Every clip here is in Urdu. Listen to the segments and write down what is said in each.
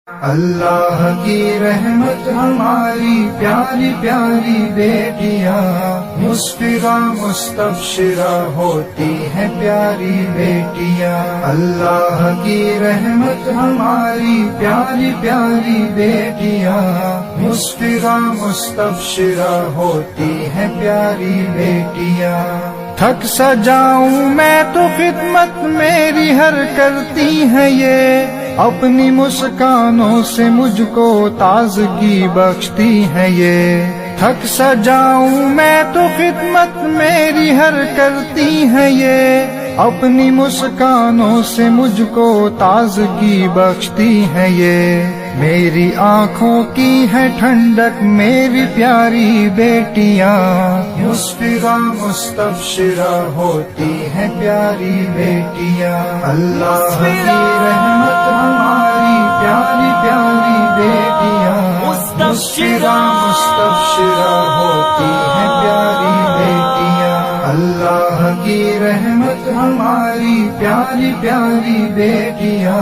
اللہ کی رحمت ہماری پیاری پیاری بیٹیاں مسفرہ مستبشرہ ہوتی ہیں پیاری بیٹیاں. اللہ کی رحمت ہماری پیاری پیاری بیٹیاں مسفرہ مستبشرہ ہوتی ہیں پیاری بیٹیاں. تھک سا جاؤں میں تو خدمت میری ہر کرتی ہیں یہ، اپنی مسکانوں سے مجھ کو تازگی بخشتی ہیں یہ. تھک سا جاؤں میں تو خدمت میری ہر کرتی ہیں یہ، اپنی مسکانوں سے مجھ کو تازگی بخشتی ہیں یہ. میری آنکھوں کی ہے ٹھنڈک میری پیاری بیٹیاں مسفرہ مستبشرہ ہوتی ہیں پیاری بیٹیاں. اللہ کی رحمت ہماری پیاری پیاری بیٹیاں مسفرہ مستبشرہ ہوتی ہیں پیاری بیٹیاں. اللہ کی رحمت ہماری پیاری پیاری بیٹیاں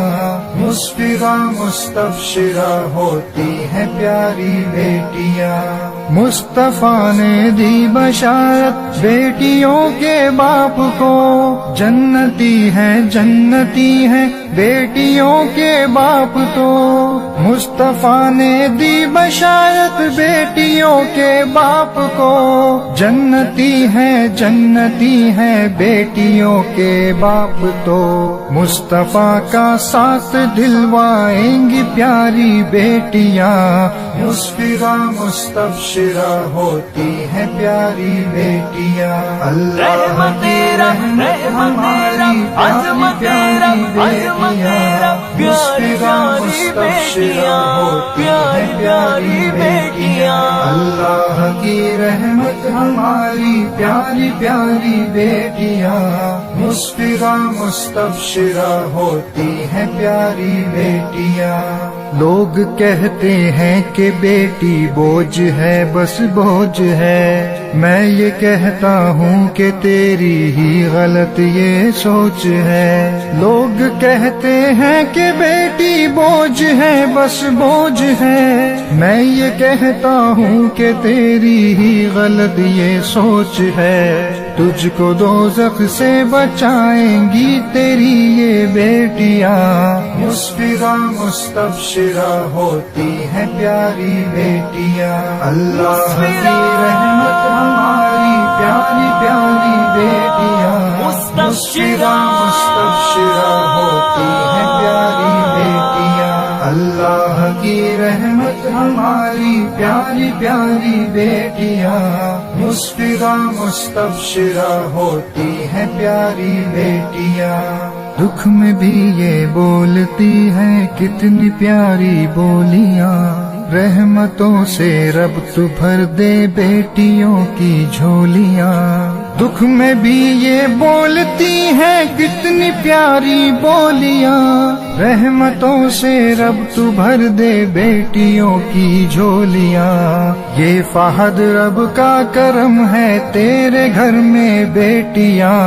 مسفرہ مستبشرہ ہوتی ہیں پیاری بیٹیاں. مصطفیٰ نے دی بشارت بیٹیوں کے باپ کو، جنتی ہے بیٹیوں کے باپ تو. مصطفیٰ نے دی بشارت بیٹیوں کے باپ کو، جنتی ہے بیٹیوں کے باپ تو. مصطفیٰ کا ساتھ دلوائیں گی پیاری بیٹیاں مسفرہ مستبشرہ ہوتی ہیں پیاری بیٹیاں. اللہ کی رحمت ہماری پیاری پیاری بیٹیاں مسفرہ مستبشرہ ہوتی ہیں پیاری بیٹیاں. اللہ کی رحمت ہماری پیاری پیاری بیٹیاں مسفرہ مستبشرہ ہوتی ہیں پیاری بیٹیاں. لوگ کہتے ہیں کہ بیٹی بوجھ ہے بس بوجھ ہے، میں یہ کہتا ہوں کہ تیری ہی غلط یہ سوچ ہے. لوگ کہتے ہیں کہ بیٹی بوجھ ہے بس بوجھ ہے، میں یہ کہتا ہوں کہ تیری ہی غلط یہ سوچ ہے. تجھ کو دوزخ سے بچائیں گی تیری یہ بیٹیاں مسفرہ مستبشرہ ہوتی ہیں پیاری بیٹیاں. اللہ کی رحمت ہماری پیاری پیاری بیٹیاں مسفرہ مستبشرہ ہوتی ہیں پیاری بیٹیاں. اللہ کی رحمت ہماری پیاری پیاری بیٹیاں مسفرہ مستبشرہ ہوتی ہیں پیاری بیٹیاں. دکھ میں بھی یہ بولتی ہیں کتنی پیاری بولیاں، رحمتوں سے رب تو بھر دے بیٹیوں کی جھولیاں. دکھ میں بھی یہ بولتی ہیں کتنی پیاری بولیاں، رحمتوں سے رب تو بھر دے بیٹیوں کی جھولیاں. یہ فہد رب کا کرم ہے تیرے گھر میں بیٹیاں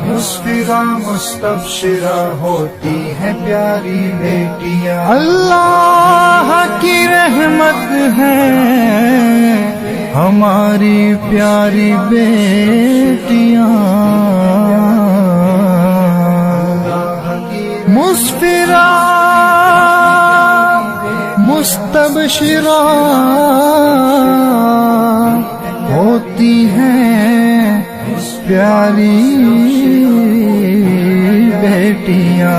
مسفرہ مستبشرہ ہوتی ہیں پیاری بیٹیاں. اللہ کی رحمت ہے ہماری پیاری بیٹیاں مسفرہ مستبشرہ ہوتی ہیں پیاری بیٹیاں.